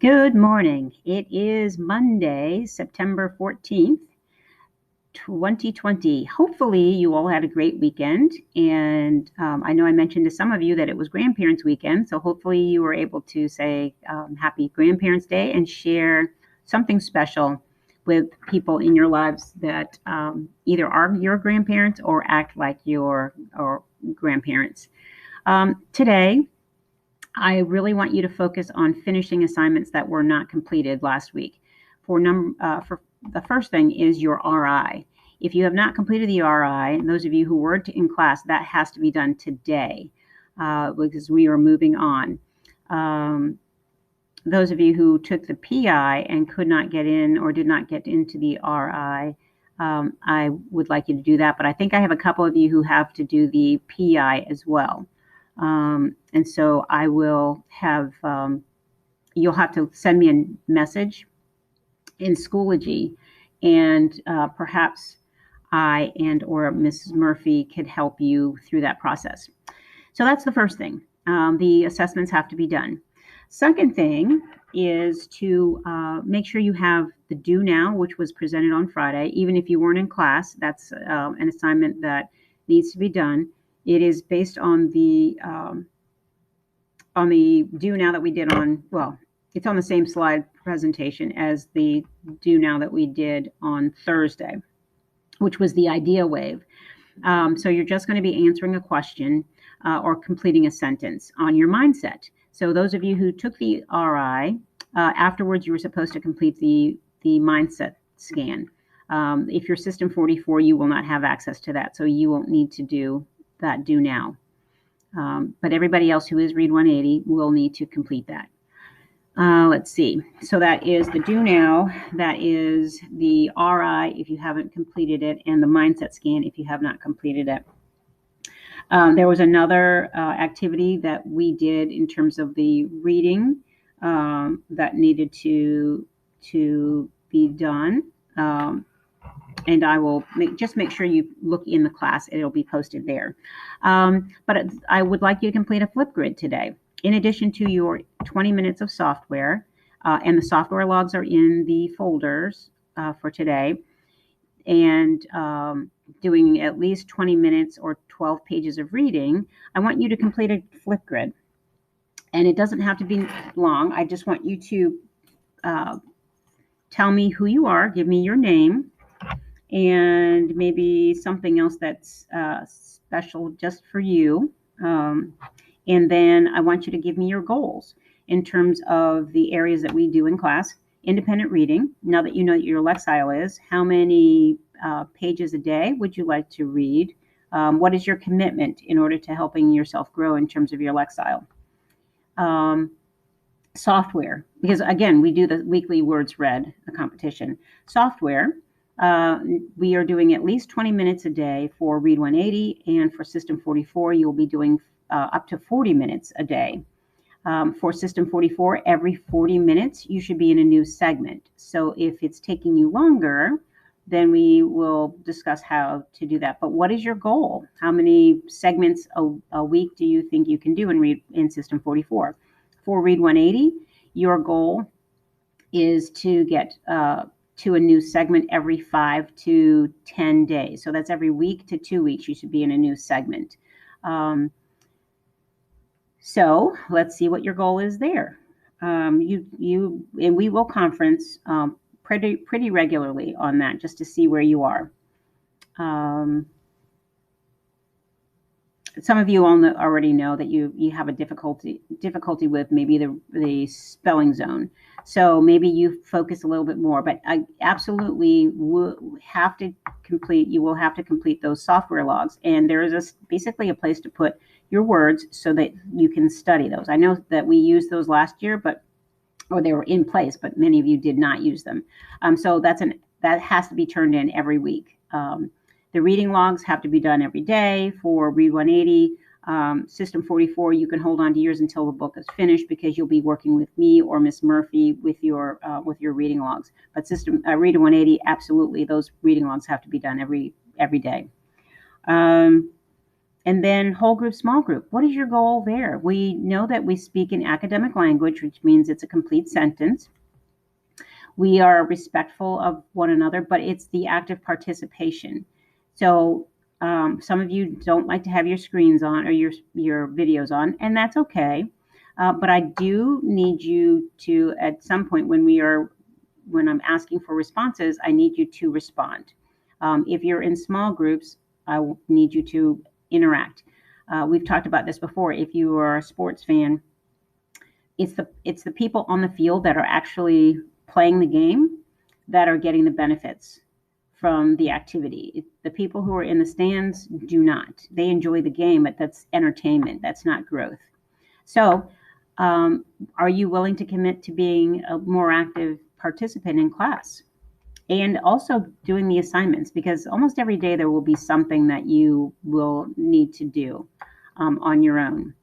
Good morning. It is Monday, September 14th, 2020. Hopefully, you all had a great weekend. And I know I mentioned to some of you that it was Grandparents' Weekend. So hopefully, you were able to say Happy Grandparents' Day and share something special with people in your lives that either are your grandparents or act like your or grandparents. Today, I really want you to focus on finishing assignments that were not completed last week. For the first thing is your RI. If you have not completed the RI, and those of you who were in class, that has to be done today because we are moving on. Those of you who took the PI and could not get in or did not get into the RI, I would like you to do that. But I think I have a couple of you who have to do the PI as well. And so I will have, you'll have to send me a message in Schoology, and perhaps I and or Mrs. Murphy could help you through that process. So that's the first thing. The assessments have to be done. Second thing is to make sure you have the due now, which was presented on Friday. Even if you weren't in class, that's an assignment that needs to be done. It is based on the due now that we did on, well, it's on the same slide presentation as the due now that we did on Thursday, which was the idea wave. So you're just going to be answering a question or completing a sentence on your mindset. So those of you who took the RI, afterwards you were supposed to complete the mindset scan. If you're System 44, you will not have access to that, so you won't need to do that due now. But everybody else who is Read 180 will need to complete that. Let's see. So that is the due now. That is the RI if you haven't completed it, and the mindset scan if you have not completed it. There was another activity that we did in terms of the reading that needed to be done. And I will just make sure you look in the class. It'll be posted there. But I would like you to complete a Flipgrid today. In addition to your 20 minutes of software, and the software logs are in the folders for today, and doing at least 20 minutes or 12 pages of reading, I want you to complete a Flipgrid. And it doesn't have to be long. I just want you to tell me who you are, give me your name, and maybe something else that's special just for you. And then I want you to give me your goals in terms of the areas that we do in class. Independent reading. Now that you know what your Lexile is, how many pages a day would you like to read? What is your commitment in order to helping yourself grow in terms of your Lexile? Software, because again, we do the weekly words read competition. Software. We are doing at least 20 minutes a day for Read 180, and for System 44, you'll be doing up to 40 minutes a day. For System 44, every 40 minutes, you should be in a new segment. So if it's taking you longer, then we will discuss how to do that. But what is your goal? How many segments a week do you think you can do in System 44? For Read 180, your goal is to get to a new segment every 5 to 10 days. So that's every week to 2 weeks, you should be in a new segment. So let's see what your goal is there. And we will conference pretty regularly on that just to see where you are. Some of you all already know that you have a difficulty with maybe the spelling zone. So maybe you focus a little bit more, but I absolutely will have to complete those software logs. And there is basically a place to put your words so that you can study those. I know that we used those last year, or they were in place, but many of you did not use them. So that has to be turned in every week. The reading logs have to be done every day for Read 180. System 44, you can hold on to yours until the book is finished because you'll be working with me or Miss Murphy with your reading logs. But Read 180, absolutely, those reading logs have to be done every day. And then whole group, small group. What is your goal there? We know that we speak in academic language, which means it's a complete sentence. We are respectful of one another, but it's the active participation. So some of you don't like to have your screens on or your videos on, and that's okay. But I do need you to, at some point when I'm asking for responses, I need you to respond. If you're in small groups, I need you to interact. We've talked about this before. If you are a sports fan, it's the people on the field that are actually playing the game that are getting the benefits from the activity. The people who are in the stands do not. They enjoy the game, but that's entertainment. That's not growth. So, are you willing to commit to being a more active participant in class? And also doing the assignments, because almost every day there will be something that you will need to do on your own.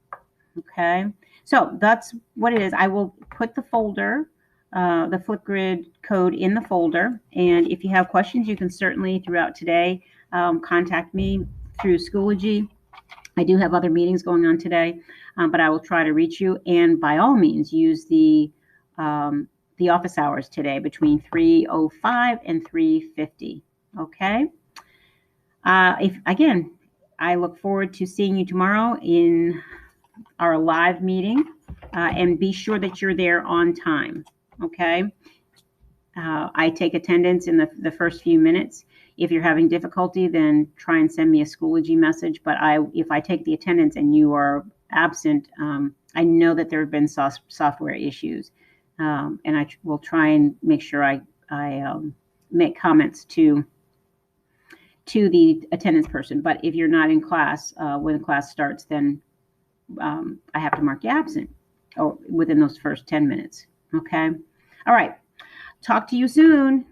Okay, so that's what it is. I will put the folder, the Flipgrid code in the folder. And if you have questions, you can certainly throughout today contact me through Schoology. I do have other meetings going on today, but I will try to reach you. And by all means, use the office hours today between 3:05 and 3:50. Okay. If again, I look forward to seeing you tomorrow in our live meeting, and be sure that you're there on time. Okay. I take attendance in the first few minutes. If you're having difficulty, then try and send me a Schoology message. But if I take the attendance and you are absent, I know that there have been software issues, and I will try and make sure I make comments to the attendance person. But if you're not in class when the class starts, then I have to mark you absent or within those first 10 minutes. Okay. All right. Talk to you soon.